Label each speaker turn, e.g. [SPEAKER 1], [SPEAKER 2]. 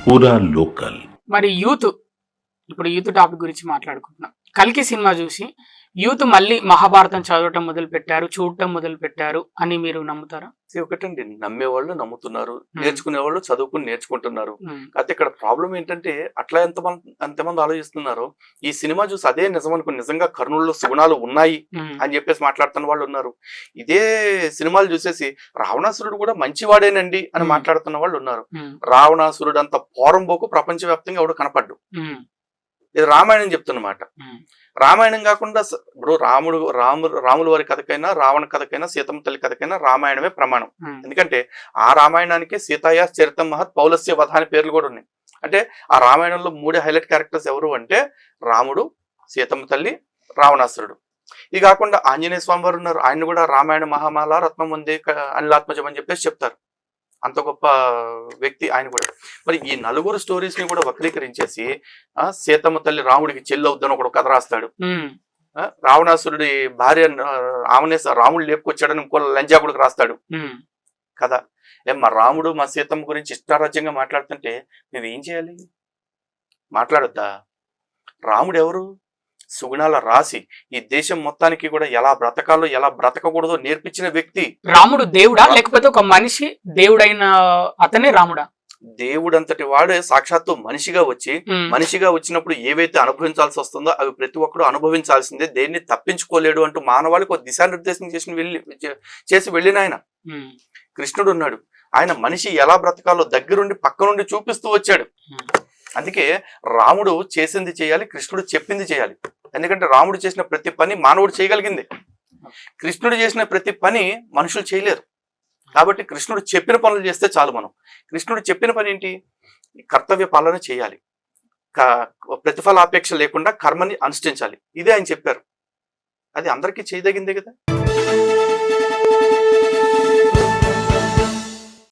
[SPEAKER 1] పూరా లోకల్.
[SPEAKER 2] మరి ఇప్పుడు యూత్ టాపిక్ గురించి మాట్లాడుకుంటున్నాం. కల్కి సినిమా చూసి యూత్ మళ్ళీ మహాభారతం చదవటం మొదలు పెట్టారు, చూడటం మొదలు పెట్టారు అని మీరు నమ్ముతారా?
[SPEAKER 3] ఒకటండి, నమ్మేవాళ్ళు నమ్ముతున్నారు, నేర్చుకునే వాళ్ళు చదువుకుని నేర్చుకుంటున్నారు. అయితే ఇక్కడ ప్రాబ్లం ఏంటంటే అట్లా ఎంతమంది ఆలోచిస్తున్నారు, ఈ సినిమా చూసి అదే నిజం అనుకుని నిజంగా కర్నూలులో సుగుణాలు ఉన్నాయి అని చెప్పేసి మాట్లాడుతున్న వాళ్ళు ఉన్నారు. ఇదే సినిమాలు చూసేసి రావణాసురుడు కూడా మంచివాడేనండి అని మాట్లాడుతున్న వాళ్ళు ఉన్నారు. రావణాసురుడు అంత పోరంబోకు ప్రపంచవ్యాప్తంగా ఎవడు కనపడ్డు. ఇది రామాయణం చెప్తున్నమాట. రామాయణం కాకుండా ఇప్పుడు రాముల వారి కథకైనా, రావణ కథకైనా, సీతమ్మ తల్లి కథకైనా రామాయణమే ప్రమాణం. ఎందుకంటే ఆ రామాయణానికి సీతాయ చరితం మహత్ పౌలస్య వధ అనే పేర్లు కూడా ఉన్నాయి. అంటే ఆ రామాయణంలో 3 హైలైట్ క్యారెక్టర్స్ ఎవరు అంటే రాముడు, సీతమ్మ తల్లి, రావణాసురుడు. ఇది కాకుండా ఆంజనేయ స్వామి వారు ఉన్నారు. ఆయన కూడా రామాయణ మహామాల రత్నం ఉంది అనిలాత్మజం అని చెప్పేసి చెప్తారు. అంత గొప్ప వ్యక్తి ఆయన కూడా. మరి ఈ 4 స్టోరీస్ ని కూడా వక్రీకరించేసి సీతమ్మ తల్లి రాముడికి చెల్లవుద్దని ఒకడు కథ రాస్తాడు. రావణాసురుడి భార్య రాముడు లేపుకొచ్చాడని ఇంకో లంజాకుడికి రాస్తాడు కదా. మా రాముడు మా సీతమ్మ గురించి ఇష్టారాజ్యంగా మాట్లాడుతుంటే మేము ఏం చేయాలి? మాట్లాడొద్దా? రాముడు ఎవరు? సుగుణాల రాసి ఈ దేశం మొత్తానికి కూడా ఎలా బ్రతకాలో ఎలా బ్రతకకూడదో నేర్పించిన వ్యక్తి.
[SPEAKER 2] రాముడు దేవుడా లేకపోతే ఒక మనిషి దేవుడైన అతనే రాముడా?
[SPEAKER 3] దేవుడంతటి వాడే సాక్షాత్తు మనిషిగా వచ్చినప్పుడు ఏవైతే అనుభవించాల్సి వస్తుందో అవి ప్రతి ఒక్కరు అనుభవించాల్సిందే, దేన్ని తప్పించుకోలేడు అంటూ మానవాళికి ఒక దిశానిర్దేశం చేసి వెళ్ళిన ఆయన కృష్ణుడు ఉన్నాడు. ఆయన మనిషి ఎలా బ్రతకాలో దగ్గరుండి పక్క నుండి చూపిస్తూ వచ్చాడు. అందుకే రాముడు చేసింది చేయాలి, కృష్ణుడు చెప్పింది చేయాలి. ఎందుకంటే రాముడు చేసిన ప్రతి పని మానవుడు చేయగలిగింది, కృష్ణుడు చేసిన ప్రతి పని మనుషులు చేయలేరు. కాబట్టి కృష్ణుడు చెప్పిన పనులు చేస్తే చాలు. మనం కృష్ణుడు చెప్పిన పని ఏంటి? కర్తవ్య పాలన చేయాలి, ప్రతిఫలాపేక్ష లేకుండా కర్మని అనుష్ఠించాలి. ఇదే ఆయన చెప్పారు. అది అందరికీ చేయదగిందే కదా.